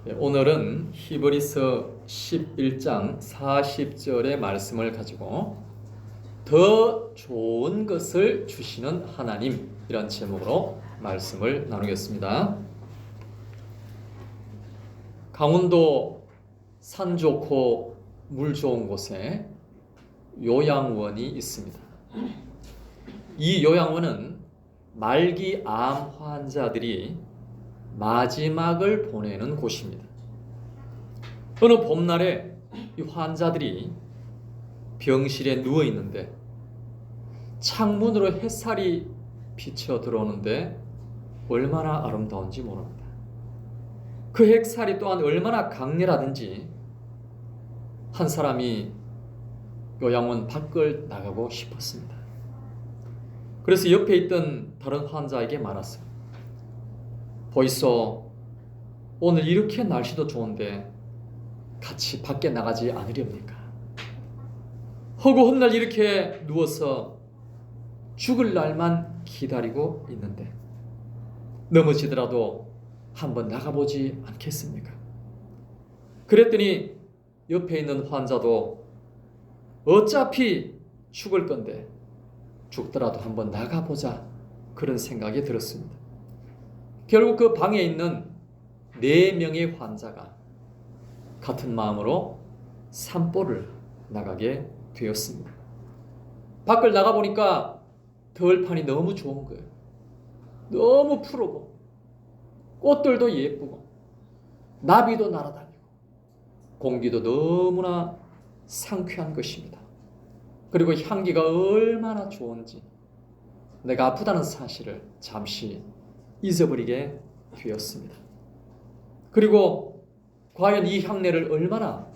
오늘은 히브리서 11장 40절의 말씀을 가지고 더 좋은 것을 주시는 하나님, 이런 제목으로 말씀을 나누겠습니다. 강원도 산 좋고 물 좋은 곳에 요양원이 있습니다. 이 요양원은 말기 암 환자들이 마지막을 보내는 곳입니다. 어느 봄날에 이 환자들이 병실에 누워 있는데 창문으로 햇살이 비쳐 들어오는데 얼마나 아름다운지 모릅니다. 그 햇살이 또한 얼마나 강렬하든지 한 사람이 요양원 밖을 나가고 싶었습니다. 그래서 옆에 있던 다른 환자에게 말했어요. 보이소, 오늘 이렇게 날씨도 좋은데 같이 밖에 나가지 않으렵니까? 허구 훗날 이렇게 누워서 죽을 날만 기다리고 있는데 넘어지더라도 한번 나가보지 않겠습니까? 그랬더니 옆에 있는 환자도 어차피 죽을 건데 죽더라도 한번 나가보자, 그런 생각이 들었습니다. 결국 그 방에 있는 4명의 환자가 같은 마음으로 산보를 나가게 되었습니다. 밖을 나가보니까 들판이 너무 좋은 거예요. 너무 푸르고 꽃들도 예쁘고 나비도 날아다니고 공기도 너무나 상쾌한 것입니다. 그리고 향기가 얼마나 좋은지 내가 아프다는 사실을 잠시 잊어버리게 되었습니다. 그리고 과연 이 향내를 얼마나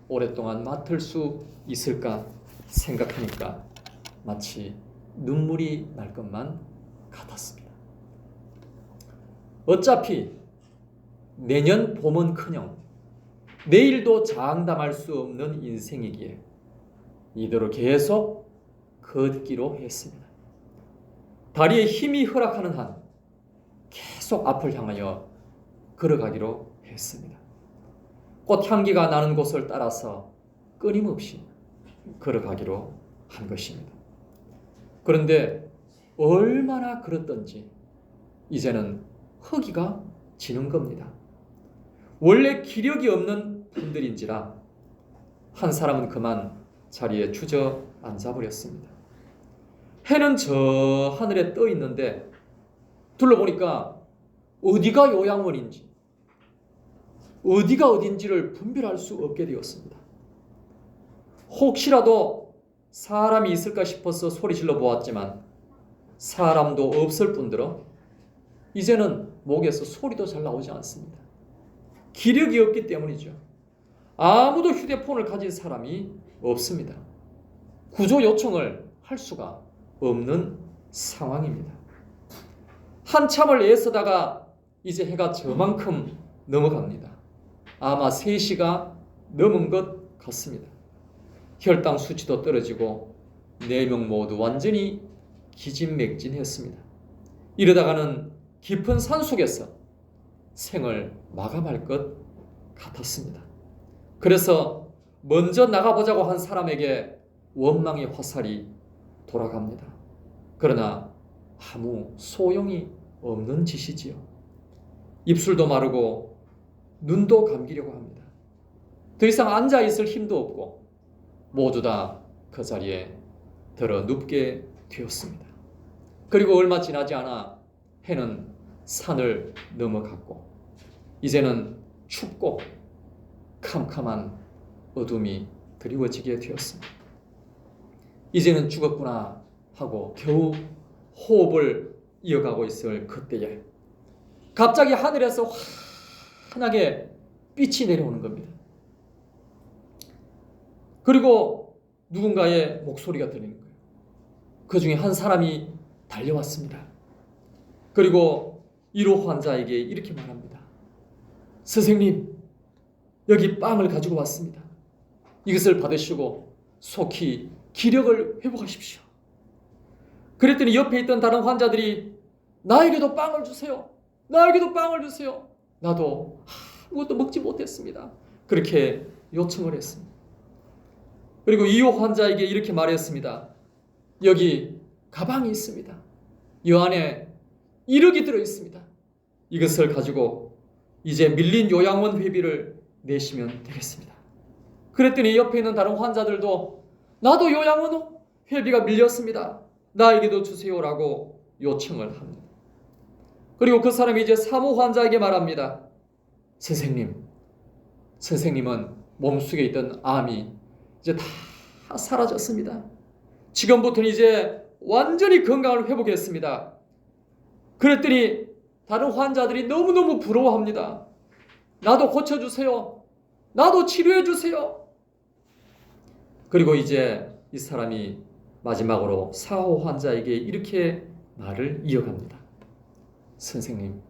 오랫동안 맡을 수 있을까 생각하니까 마치 눈물이 날 것만 같았습니다. 어차피 내년 봄은커녕 내일도 장담할 수 없는 인생이기에 이대로 계속 걷기로 했습니다. 다리에 힘이 허락하는 한 계속 앞을 향하여 걸어가기로 했습니다. 꽃향기가 나는 곳을 따라서 끊임없이 걸어가기로 한 것입니다. 그런데 얼마나 걸었던지 이제는 허기가 지는 겁니다. 원래 기력이 없는 분들인지라 한 사람은 그만 자리에 주저앉아 버렸습니다. 해는 저 하늘에 떠 있는데 둘러보니까 어디가 요양원인지 어디가 어딘지를 분별할 수 없게 되었습니다. 혹시라도 사람이 있을까 싶어서 소리질러 보았지만 사람도 없을 뿐더러 이제는 목에서 소리도 잘 나오지 않습니다. 기력이 없기 때문이죠. 아무도 휴대폰을 가진 사람이 없습니다. 구조 요청을 할 수가 없는 상황입니다. 한참을 애쓰다가 이제 해가 저만큼 넘어갑니다. 아마 3시가 넘은 것 같습니다. 혈당 수치도 떨어지고 4명 모두 완전히 기진맥진했습니다. 이러다가는 깊은 산속에서 생을 마감할 것 같았습니다. 그래서 먼저 나가보자고 한 사람에게 원망의 화살이 돌아갑니다. 그러나 아무 소용이 없는 짓이지요. 입술도 마르고 눈도 감기려고 합니다. 더 이상 앉아있을 힘도 없고 모두 다 그 자리에 들어 눕게 되었습니다. 그리고 얼마 지나지 않아 해는 산을 넘어갔고 이제는 춥고 캄캄한 어둠이 드리워지게 되었습니다. 이제는 죽었구나 하고 겨우 호흡을 이어가고 있을 그때에 갑자기 하늘에서 환하게 빛이 내려오는 겁니다. 그리고 누군가의 목소리가 들리는 거예요. 그 중에 한 사람이 달려왔습니다. 그리고 1호 환자에게 이렇게 말합니다. 선생님, 여기 빵을 가지고 왔습니다. 이것을 받으시고 속히 기력을 회복하십시오. 그랬더니 옆에 있던 다른 환자들이 나에게도 빵을 주세요. 나에게도 빵을 주세요. 나도 아무것도 먹지 못했습니다. 그렇게 요청을 했습니다. 그리고 이 환자에게 이렇게 말했습니다. 여기 가방이 있습니다. 이 안에 1억이 들어있습니다. 이것을 가지고 이제 밀린 요양원 회비를 내시면 되겠습니다. 그랬더니 옆에 있는 다른 환자들도 나도 요양원 회비가 밀렸습니다. 나에게도 주세요라고 요청을 합니다. 그리고 그 사람이 이제 사모 환자에게 말합니다. 선생님은 몸속에 있던 암이 이제 다 사라졌습니다. 지금부터는 이제 완전히 건강을 회복했습니다. 그랬더니 다른 환자들이 너무너무 부러워합니다. 나도 고쳐주세요. 나도 치료해주세요. 그리고 이제 이 사람이 마지막으로 4호 환자에게 이렇게 말을 이어갑니다. 선생님은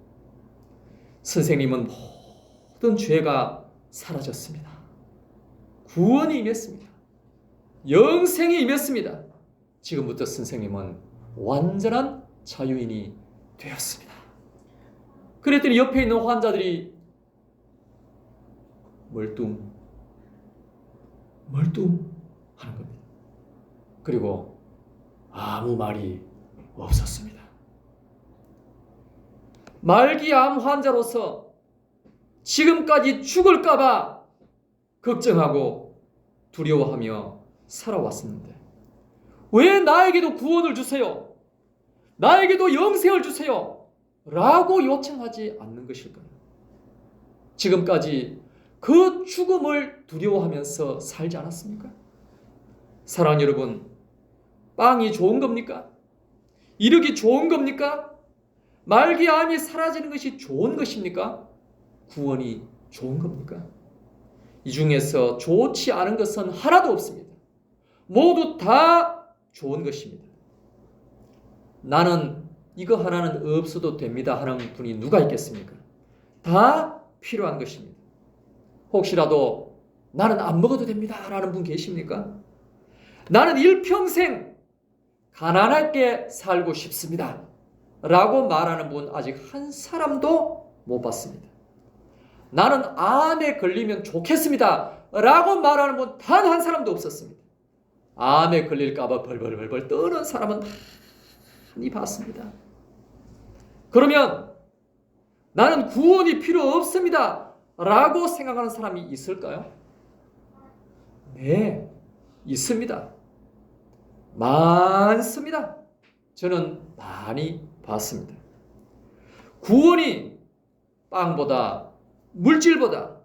모든 죄가 사라졌습니다. 구원이 임했습니다. 영생이 임했습니다. 지금부터 선생님은 완전한 자유인이 되었습니다. 그랬더니 옆에 있는 환자들이 멀뚱하는 겁니다. 그리고 아무 말이 없었습니다. 말기암 환자로서 지금까지 죽을까봐 걱정하고 두려워하며 살아왔었는데 왜 나에게도 구원을 주세요? 나에게도 영생을 주세요? 라고 요청하지 않는 것일까요? 지금까지 그 죽음을 두려워하면서 살지 않았습니까? 사랑하는 여러분, 빵이 좋은 겁니까? 이력이 좋은 겁니까? 말기암이 사라지는 것이 좋은 것입니까? 구원이 좋은 겁니까? 이 중에서 좋지 않은 것은 하나도 없습니다. 모두 다 좋은 것입니다. 나는 이거 하나는 없어도 됩니다 하는 분이 누가 있겠습니까? 다 필요한 것입니다. 혹시라도 나는 안 먹어도 됩니다 라는 분 계십니까? 나는 일평생 가난하게 살고 싶습니다 라고 말하는 분 아직 한 사람도 못 봤습니다. 나는 암에 걸리면 좋겠습니다 라고 말하는 분 단 한 사람도 없었습니다. 암에 걸릴까봐 벌벌벌 떠는 사람은 많이 봤습니다. 그러면 나는 구원이 필요 없습니다 라고 생각하는 사람이 있을까요? 네, 있습니다. 많습니다. 저는 많이 봤습니다. 구원이 빵보다 물질보다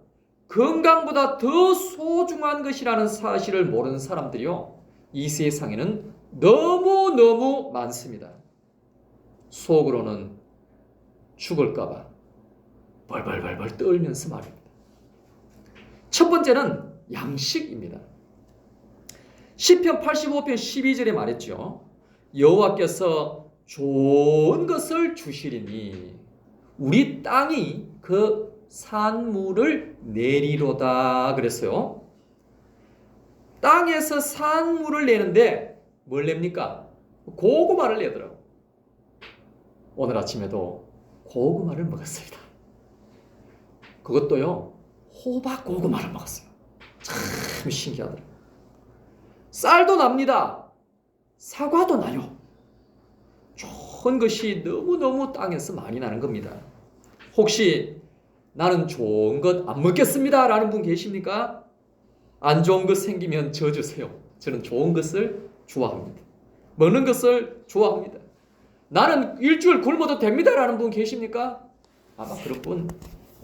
건강보다 더 소중한 것이라는 사실을 모르는 사람들이요, 이 세상에는 너무너무 많습니다. 속으로는 죽을까봐 벌벌벌 떨면서 말입니다. 첫 번째는 양식입니다. 시편 85편 12절에 말했죠. 여호와께서 좋은 것을 주시리니 우리 땅이 그 산물을 내리로다 그랬어요. 땅에서 산물을 내는데 뭘 냅니까? 고구마를 내더라고요. 오늘 아침에도 고구마를 먹었습니다. 그것도요, 호박 고구마를 먹었어요. 참 신기하더라고요. 쌀도 납니다. 사과도 나요. 좋은 것이 너무너무 땅에서 많이 나는 겁니다. 혹시 나는 좋은 것 안 먹겠습니다 라는 분 계십니까? 안 좋은 것 생기면 저 주세요. 저는 좋은 것을 좋아합니다. 먹는 것을 좋아합니다. 나는 일주일 굶어도 됩니다 라는 분 계십니까? 아마 그런 분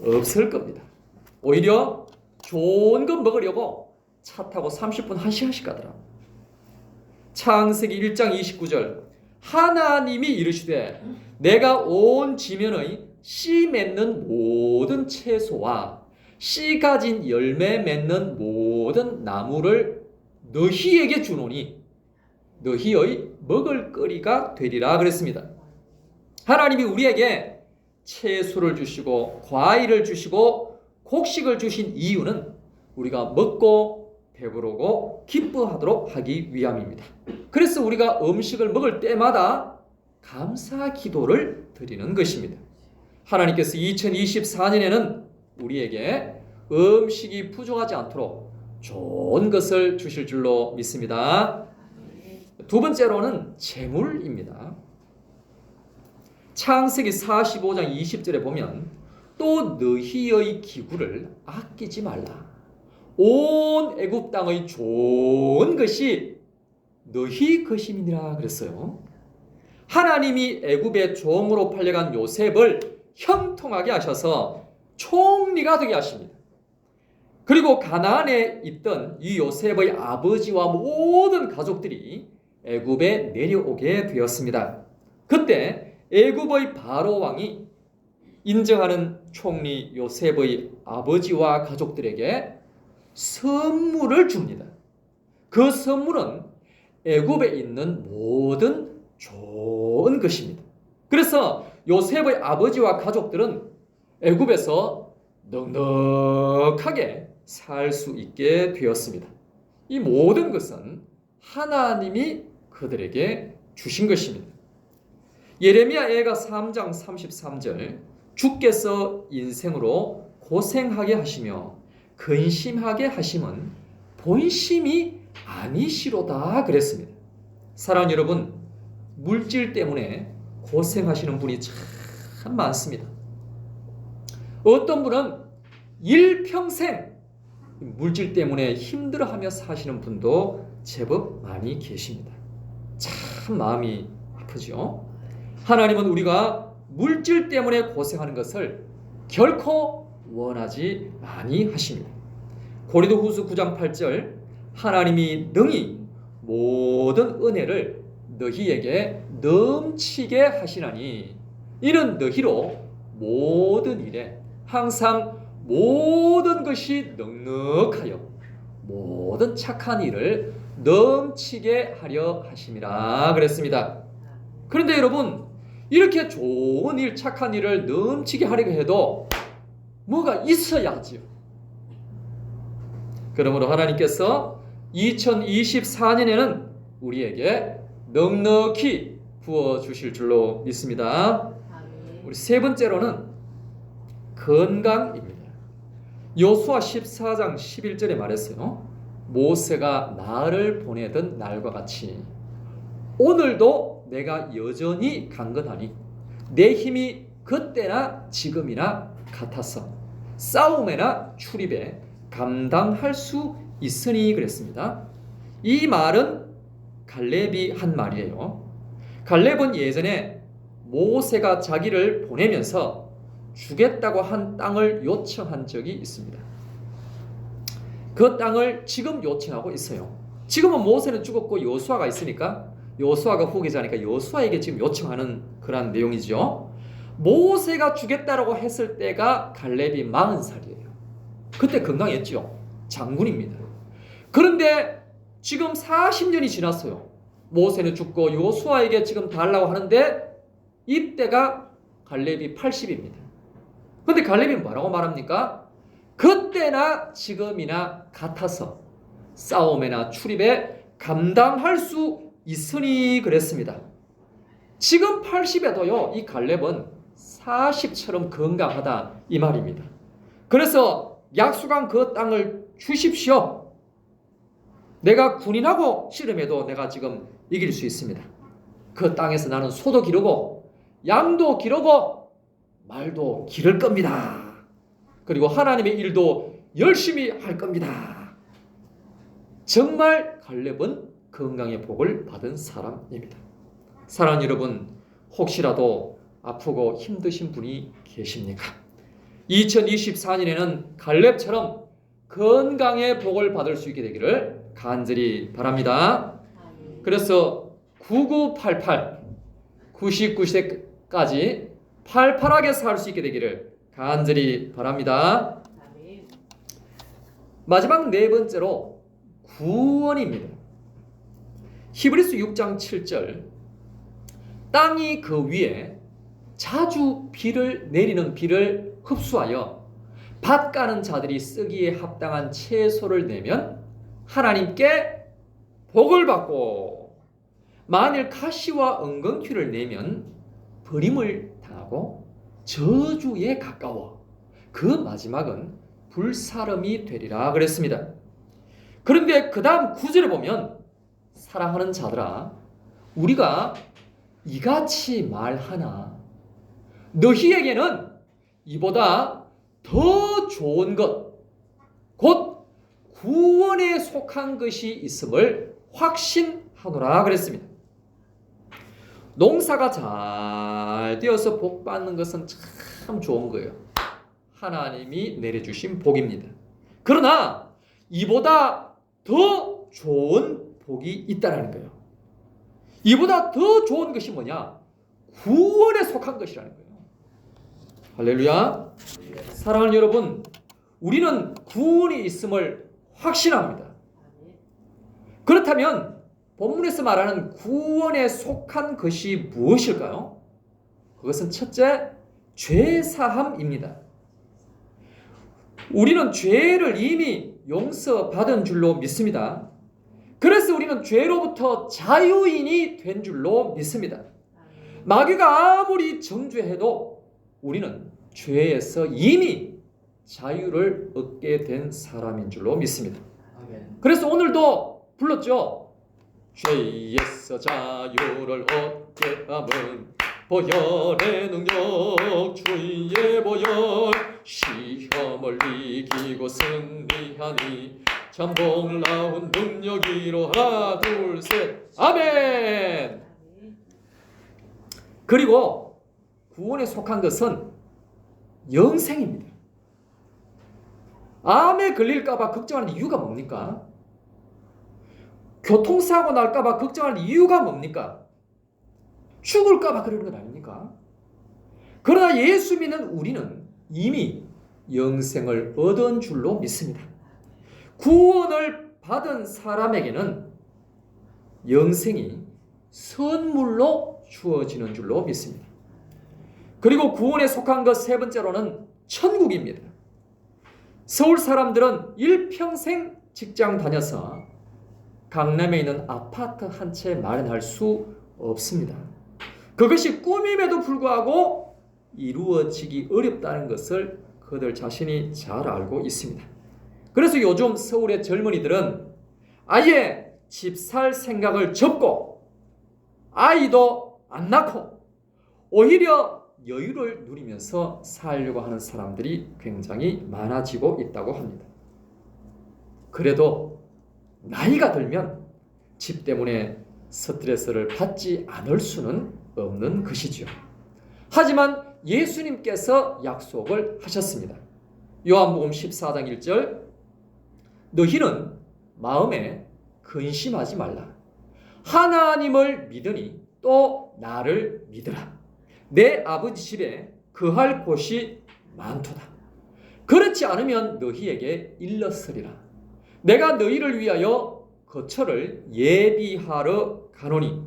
없을 겁니다. 오히려 좋은 것 먹으려고 차 타고 30분 1시간씩 가더라고요. 창세기 1장 29절 하나님이 이르시되 내가 온 지면의 씨 맺는 모든 채소와 씨 가진 열매 맺는 모든 나무를 너희에게 주노니 너희의 먹을거리가 되리라 그랬습니다. 하나님이 우리에게 채소를 주시고 과일을 주시고 곡식을 주신 이유는 우리가 먹고 배부르고 기뻐하도록 하기 위함입니다. 그래서 우리가 음식을 먹을 때마다 감사 기도를 드리는 것입니다. 하나님께서 2024년에는 우리에게 음식이 부족하지 않도록 좋은 것을 주실 줄로 믿습니다. 두 번째로는 재물입니다. 창세기 45장 20절에 보면 또 너희의 기구를 아끼지 말라. 온 애굽 땅의 좋은 것이 너희 것임이니라 그랬어요. 하나님이 애굽의 종으로 팔려간 요셉을 형통하게 하셔서 총리가 되게 하십니다. 그리고 가나안에 있던 이 요셉의 아버지와 모든 가족들이 애굽에 내려오게 되었습니다. 그때 애굽의 바로 왕이 인정하는 총리 요셉의 아버지와 가족들에게 선물을 줍니다. 그 선물은 애굽에 있는 모든 좋은 것입니다. 그래서 요셉의 아버지와 가족들은 애굽에서 넉넉하게 살 수 있게 되었습니다. 이 모든 것은 하나님이 그들에게 주신 것입니다. 예레미야 예가 3장 33절 주께서 인생으로 고생하게 하시며 근심하게 하심은 본심이 아니시로다 그랬습니다. 사랑하는 여러분, 물질 때문에 고생하시는 분이 참 많습니다. 어떤 분은 일평생 물질 때문에 힘들어하며 사시는 분도 제법 많이 계십니다. 참 마음이 아프죠. 하나님은 우리가 물질 때문에 고생하는 것을 결코 원하지 아니하십니다. 고린도후서 9장 8절 하나님이 능히 모든 은혜를 너희에게 넘치게 하시나니 이는 너희로 모든 일에 항상 모든 것이 넉넉하여 모든 착한 일을 넘치게 하려 하심이라 그랬습니다. 그런데 여러분, 이렇게 좋은 일, 착한 일을 넘치게 하려고 해도 뭐가 있어야 하지요. 그러므로 하나님께서 2024년에는 우리에게 넉넉히 부어주실 줄로 믿습니다. 우리 세 번째로는 건강입니다. 여호수아 14장 11절에 말했어요. 모세가 나를 보내던 날과 같이 오늘도 내가 여전히 강건하니 내 힘이 그때나 지금이나 같아서 싸움에나 출입에 감당할 수 있으니 그랬습니다. 이 말은 갈렙이 한 말이에요. 갈렙은 예전에 모세가 자기를 보내면서 주겠다고 한 땅을 요청한 적이 있습니다. 그 땅을 지금 요청하고 있어요. 지금은 모세는 죽었고 여호수아가 있으니까, 여호수아가 후계자니까 여호수아에게 지금 요청하는 그런 내용이죠. 모세가 주겠다라고 했을 때가 갈렙이 40살이에요. 그때 건강했죠. 장군입니다. 그런데 지금 40년이 지났어요. 모세는 죽고 여호수아에게 지금 달라고 하는데 이때가 갈렙이 80입니다. 그런데 갈렙이 뭐라고 말합니까? 그때나 지금이나 같아서 싸움에나 출입에 감당할 수 있으니 그랬습니다. 지금 80에도요, 이 갈렙은 40처럼 건강하다 이 말입니다. 그래서 약속한 그 땅을 주십시오. 내가 군인하고 씨름해도 내가 지금 이길 수 있습니다. 그 땅에서 나는 소도 기르고 양도 기르고 말도 기를 겁니다. 그리고 하나님의 일도 열심히 할 겁니다. 정말 갈렙은 건강의 복을 받은 사람입니다. 사랑하는 여러분, 혹시라도 아프고 힘드신 분이 계십니까? 2024년에는 갈렙처럼 건강의 복을 받을 수 있게 되기를 간절히 바랍니다. 그래서 9988, 99세까지 팔팔하게 살 수 있게 되기를 간절히 바랍니다. 마지막 네 번째로 구원입니다. 히브리서 6장 7절 땅이 그 위에 자주 비를 내리는 비를 흡수하여 밭 가는 자들이 쓰기에 합당한 채소를 내면 하나님께 복을 받고 만일 가시와 엉겅퀴를 내면 버림을 당하고 저주에 가까워 그 마지막은 불사름이 되리라 그랬습니다. 그런데 그 다음 9절에 보면 사랑하는 자들아 우리가 이같이 말하나 너희에게는 이보다 더 좋은 것 곧 구원에 속한 것이 있음을 확신하노라 그랬습니다. 농사가 잘 되어서 복 받는 것은 참 좋은 거예요. 하나님이 내려주신 복입니다. 그러나 이보다 더 좋은 복이 있다는 거예요. 이보다 더 좋은 것이 뭐냐? 구원에 속한 것이라는 거예요. 할렐루야. 사랑하는 여러분, 우리는 구원이 있음을 확신합니다. 그렇다면 본문에서 말하는 구원에 속한 것이 무엇일까요? 그것은 첫째, 죄사함입니다. 우리는 죄를 이미 용서받은 줄로 믿습니다. 그래서 우리는 죄로부터 자유인이 된 줄로 믿습니다. 마귀가 아무리 정죄해도 우리는 죄에서 이미 자유를 얻게 된 사람인 줄로 믿습니다. 그래서 오늘도 불렀죠. 죄에서 자유를 얻게 함은 보혈의 능력 주의 보혈 시험을 이기고 승리하니 참 놀라운 능력이로 하나 둘 셋 아멘. 그리고 구원에 속한 것은 영생입니다. 암에 걸릴까봐 걱정하는 이유가 뭡니까? 교통사고 날까봐 걱정하는 이유가 뭡니까? 죽을까봐 그러는 건 아닙니까? 그러나 예수 믿는 우리는 이미 영생을 얻은 줄로 믿습니다. 구원을 받은 사람에게는 영생이 선물로 주어지는 줄로 믿습니다. 그리고 구원에 속한 것 세 번째로는 천국입니다. 서울 사람들은 일평생 직장 다녀서 강남에 있는 아파트 한 채 마련할 수 없습니다. 그것이 꿈임에도 불구하고 이루어지기 어렵다는 것을 그들 자신이 잘 알고 있습니다. 그래서 요즘 서울의 젊은이들은 아예 집 살 생각을 접고 아이도 안 낳고 오히려 여유를 누리면서 살려고 하는 사람들이 굉장히 많아지고 있다고 합니다. 그래도 나이가 들면 집 때문에 스트레스를 받지 않을 수는 없는 것이지요. 하지만 예수님께서 약속을 하셨습니다. 요한복음 14장 1절 너희는 마음에 근심하지 말라. 하나님을 믿으니 또 나를 믿으라. 내 아버지 집에 거할 곳이 많도다. 그렇지 않으면 너희에게 일렀으리라. 내가 너희를 위하여 거처를 예비하러 가노니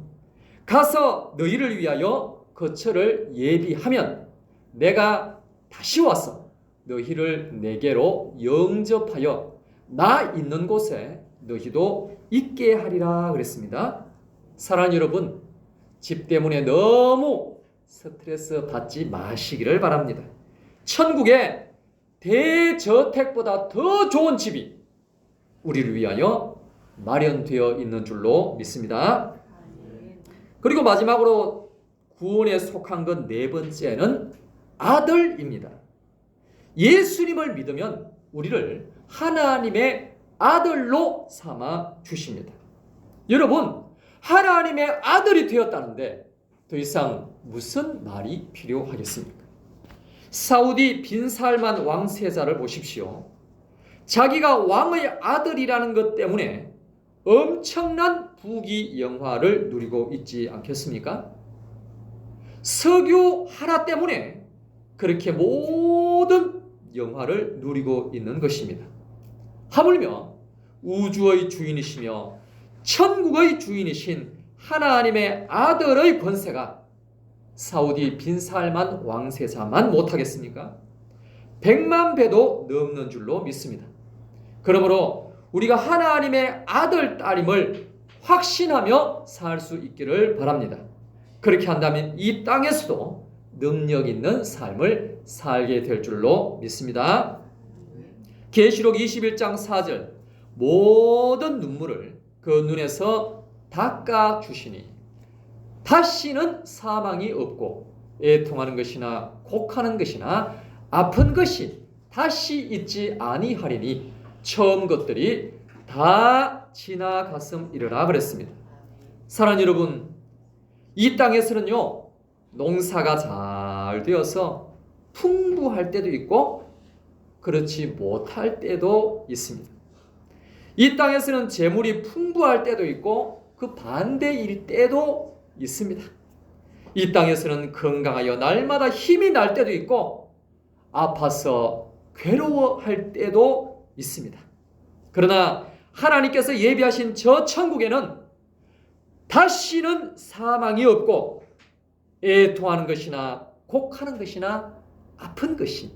가서 너희를 위하여 거처를 예비하면 내가 다시 와서 너희를 내게로 영접하여 나 있는 곳에 너희도 있게 하리라 그랬습니다. 사랑하는 여러분, 집 때문에 너무 스트레스 받지 마시기를 바랍니다. 천국에 대저택보다 더 좋은 집이 우리를 위하여 마련되어 있는 줄로 믿습니다. 그리고 마지막으로 구원에 속한 것 네 번째는 아들입니다. 예수님을 믿으면 우리를 하나님의 아들로 삼아 주십니다. 여러분, 하나님의 아들이 되었다는데 더 이상 무슨 말이 필요하겠습니까? 사우디 빈살만 왕세자를 보십시오. 자기가 왕의 아들이라는 것 때문에 엄청난 부귀 영화를 누리고 있지 않겠습니까? 석유 하나 때문에 그렇게 모든 영화를 누리고 있는 것입니다. 하물며 우주의 주인이시며 천국의 주인이신 하나님의 아들의 권세가 사우디 빈살만 왕세자만 못하겠습니까? 100만 배도 넘는 줄로 믿습니다. 그러므로 우리가 하나님의 아들, 딸임을 확신하며 살 수 있기를 바랍니다. 그렇게 한다면 이 땅에서도 능력 있는 삶을 살게 될 줄로 믿습니다. 계시록 21장 4절 모든 눈물을 그 눈에서 닦아 주시니 다시는 사망이 없고 애통하는 것이나 곡하는 것이나 아픈 것이 다시 있지 아니하리니 처음 것들이 다 지나갔음이러라 그랬습니다. 사랑하는 여러분, 이 땅에서는요 농사가 잘 되어서 풍부할 때도 있고 그렇지 못할 때도 있습니다. 이 땅에서는 재물이 풍부할 때도 있고 그 반대일 때도 있습니다. 이 땅에서는 건강하여 날마다 힘이 날 때도 있고 아파서 괴로워할 때도 있습니다. 그러나 하나님께서 예비하신 저 천국에는 다시는 사망이 없고 애통하는 것이나 곡하는 것이나 아픈 것이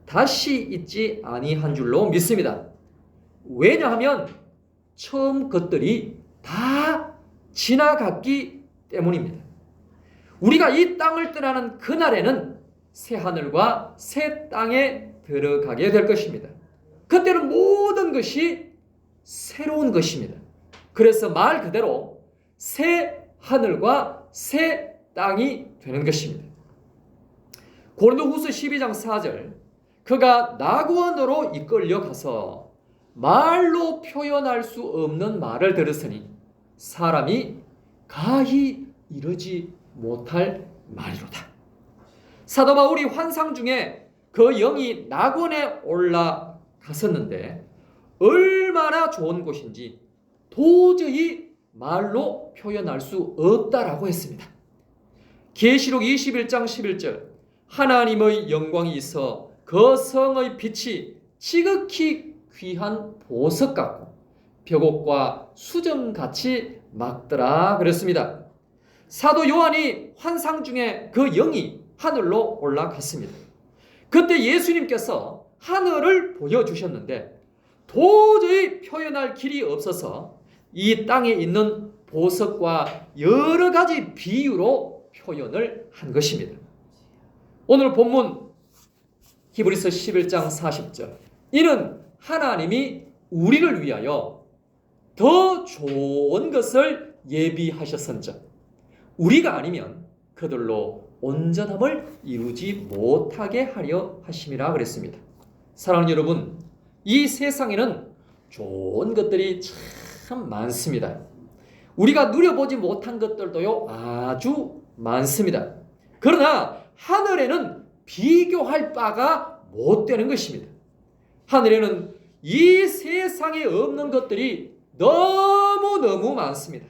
다시 있지 아니한 줄로 믿습니다. 왜냐하면 처음 것들이 다 지나갔기 때문입니다. 우리가 이 땅을 떠나는 그날에는 새 하늘과 새 땅에 들어가게 될 것입니다. 그때는 모든 것이 새로운 것입니다. 그래서 말 그대로 새 하늘과 새 땅이 되는 것입니다. 고린도후서 12장 4절 그가 낙원으로 이끌려 가서 말로 표현할 수 없는 말을 들으시니 사람이 가히 이르지 못할 말이로다. 사도 바울이 환상 중에 그 영이 낙원에 올라갔었는데 얼마나 좋은 곳인지 도저히 말로 표현할 수 없다라고 했습니다. 계시록 21장 11절 하나님의 영광이 있어 그 성의 빛이 지극히 귀한 보석 같고 벽옥과 수정같이 막더라 그랬습니다. 사도 요한이 환상 중에 그 영이 하늘로 올라갔습니다. 그때 예수님께서 하늘을 보여주셨는데 도저히 표현할 길이 없어서 이 땅에 있는 보석과 여러 가지 비유로 표현을 한 것입니다. 오늘 본문 히브리서 11장 40절 이는 하나님이 우리를 위하여 더 좋은 것을 예비하셨은즉 우리가 아니면 그들로 온전함을 이루지 못하게 하려 하심이라 그랬습니다. 사랑하는 여러분, 이 세상에는 좋은 것들이 참 많습니다. 우리가 누려보지 못한 것들도요 아주 많습니다. 그러나 하늘에는 비교할 바가 못 되는 것입니다. 하늘에는 이 세상에 없는 것들이 너무너무 많습니다.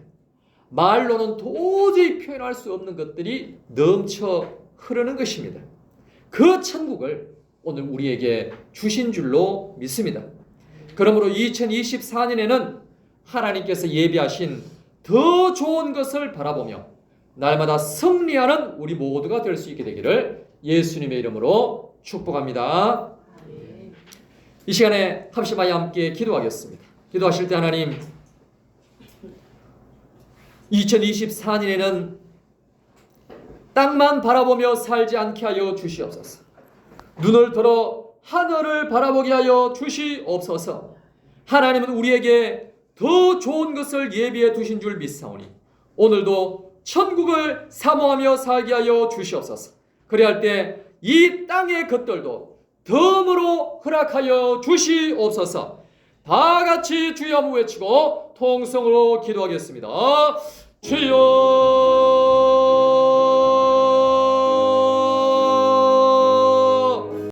말로는 도저히 표현할 수 없는 것들이 넘쳐 흐르는 것입니다. 그 천국을 오늘 우리에게 주신 줄로 믿습니다. 그러므로 2024년에는 하나님께서 예비하신 더 좋은 것을 바라보며 날마다 승리하는 우리 모두가 될 수 있게 되기를 예수님의 이름으로 축복합니다. 이 시간에 합심하여 함께 기도하겠습니다. 기도하실 때 하나님 2024년에는 땅만 바라보며 살지 않게 하여 주시옵소서. 눈을 들어 하늘을 바라보게 하여 주시옵소서. 하나님은 우리에게 더 좋은 것을 예비해 두신 줄 믿사오니 오늘도 천국을 사모하며 살게 하여 주시옵소서. 그리할 때 이 땅의 것들도 덤으로 허락하여 주시옵소서. 다 같이 주여 한번 외치고 통성으로 기도하겠습니다. 주여